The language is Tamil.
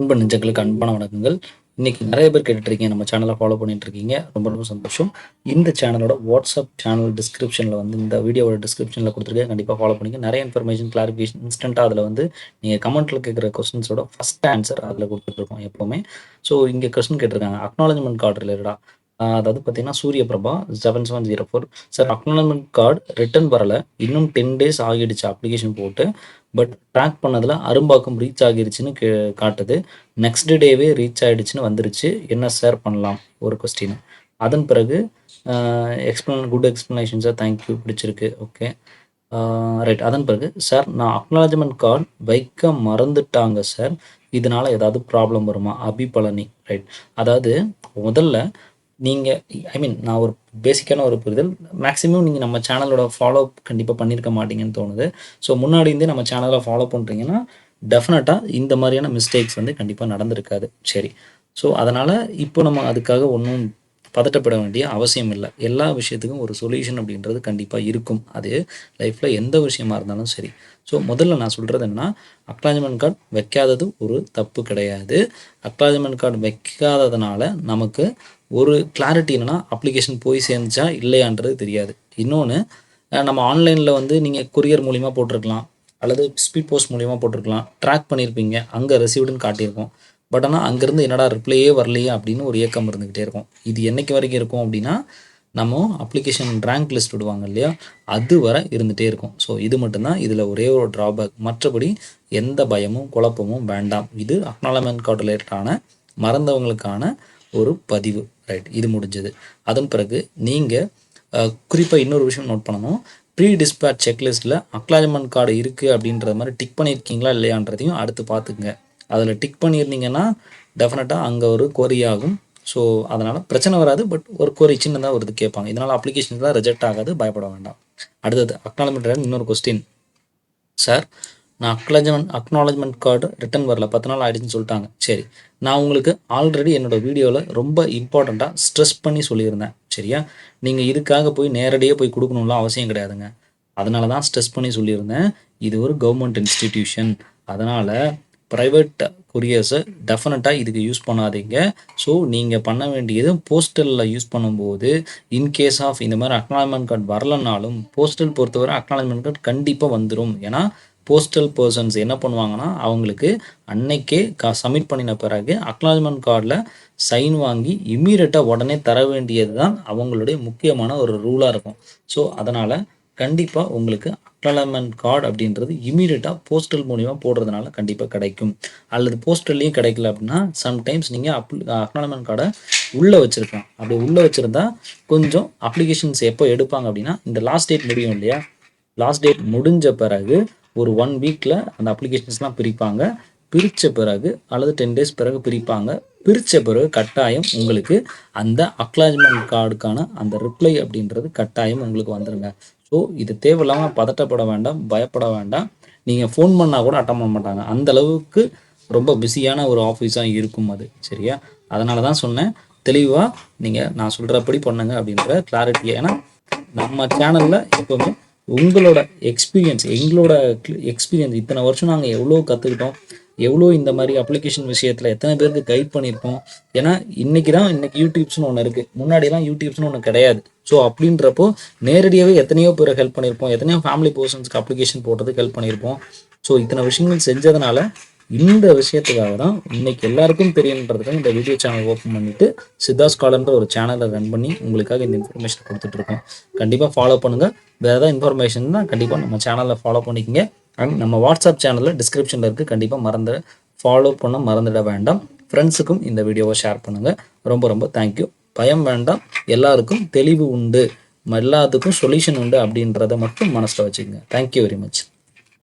அன்பு நெஞ்சங்களுக்கு அன்பான வணக்கங்கள். இன்னைக்கு நிறைய பேர் கேட்டுட்ருக்கீங்க. நம்ம சேனலை ஃபாலோ பண்ணிட்டுருக்கீங்க. ரொம்ப ரொம்ப சந்தோஷம். இந்த சேனலோட வாட்ஸ்அப் சேனல் டிஸ்கிரிப்ஷனில் வந்து இந்த வீடியோவோட டிஸ்கிரிப்ஷனில் கொடுத்துருக்கேன். கண்டிப்பாக ஃபாலோ பண்ணிங்க. நிறைய இன்ஃபர்மேஷன் கிளாரிஃபிகேஷன் இன்ஸ்டண்ட்டாக அதில் வந்து நீங்கள் கமெண்ட்டில் கேட்குற கொஸ்டின்ஸோட ஃபஸ்ட் ஆன்சர் அதில் கொடுத்துட்ருக்கோம் எப்போவுமே. ஸோ இங்கே கொஸ்டின் கேட்டிருக்காங்க அக்னாலஜ்மெண்ட் கார்டு ரிலேட்டடாக. அதாவது பார்த்தீங்கன்னா சூரிய Prabha 7704 sir acknowledgement card return வரலை, இன்னும் 10 days ஆகிடுச்சு அப்ளிகேஷன் போட்டு. பட் ட்ராக் பண்ணதில் அரும்பாக்கம் ரீச் ஆகிருச்சுன்னு காட்டுது. நெக்ஸ்ட் டேவே ரீச் ஆகிடுச்சுன்னு வந்துருச்சு. என்ன சார் பண்ணலாம்? ஒரு கொஸ்டின். அதன் பிறகு குட் எக்ஸ்ப்ளனேஷன் சார், தேங்க்யூ, பிடிச்சிருக்கு, ஓகே, ரைட். அதன் பிறகு சார் நான் அக்னாலஜ்மெண்ட் கார்டு வைக்க மறந்துட்டாங்க சார், இதனால் ஏதாவது ப்ராப்ளம் வருமா? அபி பழனி, ரைட். அதாவது முதல்ல நீங்கள் நான் ஒரு பேசிக்கான ஒரு புரிதல், மேக்ஸிமம் நீங்கள் நம்ம சேனலோட ஃபாலோ கண்டிப்பாக பண்ணியிருக்க மாட்டீங்கன்னு தோணுது. ஸோ முன்னாடி இருந்தே நம்ம சேனலை ஃபாலோ பண்ணுறீங்கன்னா டெஃபினட்டாக இந்த மாதிரியான மிஸ்டேக்ஸ் வந்து கண்டிப்பாக நடந்திருக்காது. சரி. ஸோ அதனால் இப்போ நம்ம அதுக்காக ஒன்றும் பதட்டப்பட வேண்டிய அவசியம் இல்லை. எல்லா விஷயத்துக்கும் ஒரு சொல்யூஷன் அப்படின்றது கண்டிப்பாக இருக்கும். அது லைஃப்பில் எந்த விஷயமா இருந்தாலும் சரி. ஸோ முதல்ல நான் சொல்கிறது என்னென்னா, அக்னாலஜ்மெண்ட் கார்டு வைக்காதது ஒரு தப்பு கிடையாது. அக்னாலஜ்மெண்ட் கார்டு வைக்காததுனால நமக்கு ஒரு கிளாரிட்டி என்னென்னா, அப்ளிகேஷன் போய் சேர்ந்துச்சா இல்லையான்றது தெரியாது. இன்னொன்று, நம்ம ஆன்லைனில் வந்து நீங்கள் கொரியர் மூலிமா போட்டிருக்கலாம், அல்லது ஸ்பீட் போஸ்ட் மூலிமா போட்டிருக்கலாம், ட்ராக் பண்ணியிருப்பீங்க, அங்கே ரிசீவ்டுன்னு காட்டியிருக்கோம். பட் ஆனால் அங்கேருந்து என்னடா ரிப்ளையே வரலையே அப்படின்னு ஒரு ஏக்கம் இருந்துக்கிட்டே இருக்கும். இது என்றைக்கு வரைக்கும் இருக்கும் அப்படின்னா, நம்ம அப்ளிகேஷன் ரேங்க் லிஸ்ட் விடுவாங்க இல்லையா, அது வர இருந்துகிட்டே இருக்கும். ஸோ இது மட்டும்தான் இதில் ஒரே ஒரு ட்ராபேக். மற்றபடி எந்த பயமும் குழப்பமும் வேண்டாம். இது அக்னாலஜ்மெண்ட் கார்டு ரிலேட்டடான மறந்தவங்களுக்கான ஒரு பதிவு, ரைட். இது முடிஞ்சது. அதன் பிறகு நீங்கள் குறிப்பாக இன்னொரு விஷயம் நோட் பண்ணணும். ப்ரீ டிஸ்பேட்ச் செக்லிஸ்ட்டில் அக்னாலஜ்மெண்ட் கார்டு இருக்குது அப்படின்ற மாதிரி டிக் பண்ணியிருக்கீங்களா இல்லையான்றதையும் அடுத்து பார்த்துக்குங்க. அதில் டிக் பண்ணியிருந்தீங்கன்னா டெஃபினட்டாக அங்கே ஒரு கொரி ஆகும். ஸோ அதனால் பிரச்சனை வராது. பட் ஒரு கொரி சின்னதாக ஒரு இது கேட்பாங்க. இதனால் அப்ளிகேஷன்ஸ்லாம் ரிஜெக்ட் ஆகாது, பயப்பட வேண்டாம். அடுத்தது அக்னாலஜ்மெண்ட் இன்னொரு கொஸ்டின். சார் நான் அக்னாலஜ்மெண்ட் கார்டு ரிட்டன் வரல, 10 நாள் ஆகிடுச்சுன்னு சொல்லிட்டாங்க. சரி, நான் உங்களுக்கு ஆல்ரெடி என்னோடய வீடியோவில் ரொம்ப இம்பார்ட்டண்ட்டாக ஸ்ட்ரெஸ் பண்ணி சொல்லியிருந்தேன். சரியா? நீங்கள் இதுக்காக போய் நேரடியாக போய் கொடுக்கணும்லாம் அவசியம் கிடையாதுங்க. அதனால தான் ஸ்ட்ரெஸ் பண்ணி சொல்லியிருந்தேன். இது ஒரு கவர்மெண்ட் இன்ஸ்டிடியூஷன். அதனால் ப்ரைவேட் கொரியர்ஸை டெஃபினட்டாக இதுக்கு யூஸ் பண்ணாதீங்க. ஸோ நீங்கள் பண்ண வேண்டியது போஸ்டலில் யூஸ் பண்ணும்போது இன்கேஸ் ஆஃப் இந்த மாதிரி அக்னாலஜ்மெண்ட் கார்டு வரலனாலும், போஸ்டல் பொறுத்தவரை அக்னாலஜ்மெண்ட் கார்டு கண்டிப்பாக வந்துடும். ஏன்னா போஸ்டல் பர்சன்ஸ் என்ன பண்ணுவாங்கன்னா, அவங்களுக்கு அன்னைக்கே சப்மிட் பண்ணின பிறகு அக்னாலஜ்மெண்ட் கார்டில் சைன் வாங்கி இம்மீடியட்டாக உடனே தர வேண்டியது தான் அவங்களுடைய முக்கியமான ஒரு ரூலாக இருக்கும். ஸோ அதனால் கண்டிப்பாக உங்களுக்கு அக்னாலஜ்மெண்ட் கார்டு அப்படின்றது இமீடியட்டாக போஸ்டல் மூலிமா போடுறதுனால கண்டிப்பாக கிடைக்கும். அல்லது போஸ்டல்லையும் கிடைக்கல அப்படின்னா சம்டைம்ஸ் நீங்கள் அக்னாலஜ்மெண்ட் கார்டை உள்ளே வச்சுருக்கலாம். அப்படி உள்ளே வச்சுருந்தா கொஞ்சம் அப்ளிகேஷன்ஸ் எப்போ எடுப்பாங்க அப்படின்னா, இந்த லாஸ்ட் டேட் முடியும் இல்லையா, லாஸ்ட் டேட் முடிஞ்ச பிறகு ஒரு 1 வீக்கில் அந்த அப்ளிகேஷன்ஸ்லாம் பிரிப்பாங்க. பிரித்த பிறகு அல்லது 10 days பிறகு பிரிப்பாங்க. பிரித்த பிறகு கட்டாயம் உங்களுக்கு அந்த அக்னாலஜ்மெண்ட் கார்டுக்கான அந்த ரிப்ளை அப்படின்றது கட்டாயம் உங்களுக்கு வந்துடுங்க. ஸோ இது தேவையில்லாமல் பதட்டப்பட வேண்டாம், பயப்பட வேண்டாம். நீங்கள் ஃபோன் பண்ணால் கூட அட்டன் பண்ண மாட்டாங்க. அந்த அளவுக்கு ரொம்ப பிஸியான ஒரு ஆஃபீஸாக இருக்கும் அது. சரியா? அதனால தான் சொன்னேன், தெளிவாக நீங்கள் நான் சொல்கிறபடி பண்ணுங்க அப்படின்ற கிளாரிட்டியை. ஏன்னா நம்ம சேனலில் எப்போவுமே உங்களோட எக்ஸ்பீரியன்ஸ், எங்களோட எக்ஸ்பீரியன்ஸ் இத்தனை வருஷம் நாங்கள் எவ்வளோ கற்றுக்கிட்டோம், எவ்வளோ இந்த மாதிரி அப்ளிகேஷன் விஷயத்தில் எத்தனை பேருக்கு கைட் பண்ணியிருக்கோம். ஏன்னா இன்றைக்கி யூடியூப்ஸ்னு ஒன்று இருக்குது, முன்னாடிலாம் யூடியூப்ஸ்னு ஒன்று கிடையாது. ஸோ அப்படின்றப்போ நேரடியாகவே எத்தனையோ பேரை ஹெல்ப் பண்ணியிருப்போம், எத்தனையோ ஃபேமிலி பர்சன்ஸ்க்கு அப்ளிகேஷன் போடுறதுக்கு ஹெல்ப் பண்ணியிருப்போம். ஸோ இத்தனை விஷயங்கள் செஞ்சதுனால இந்த விஷயத்துக்காக தான் இன்றைக்கி எல்லாருக்கும் தெரியணுன்றதுக்காக இந்த வீடியோ சேனல் ஓப்பன் பண்ணிவிட்டு சித்தாஸ் காலன்ற ஒரு சேனலை ரன் பண்ணி உங்களுக்காக இந்த இன்ஃபர்மேஷன் கொடுத்துட்ருக்கோம். கண்டிப்பாக ஃபாலோ பண்ணுங்கள். வேறு ஏதாவது இன்ஃபர்மேஷன் தான் கண்டிப்பாக நம்ம சேனலில் ஃபாலோ பண்ணிக்கங்க. அண்ட் நம்ம வாட்ஸ்அப் சேனலில் டிஸ்கிரிப்ஷனில் இருக்குது, கண்டிப்பாக ஃபாலோ பண்ண மறந்துட வேண்டாம். ஃப்ரெண்ட்ஸுக்கும் இந்த வீடியோவை ஷேர் பண்ணுங்கள். ரொம்ப ரொம்ப தேங்க்யூ. பயம் வேண்டாம், எல்லாருக்கும் தெளிவு உண்டு, எல்லாத்துக்கும் சொல்யூஷன் உண்டு அப்படின்றத மட்டும் மனசில் வச்சுக்கோங்க. Thank you very much.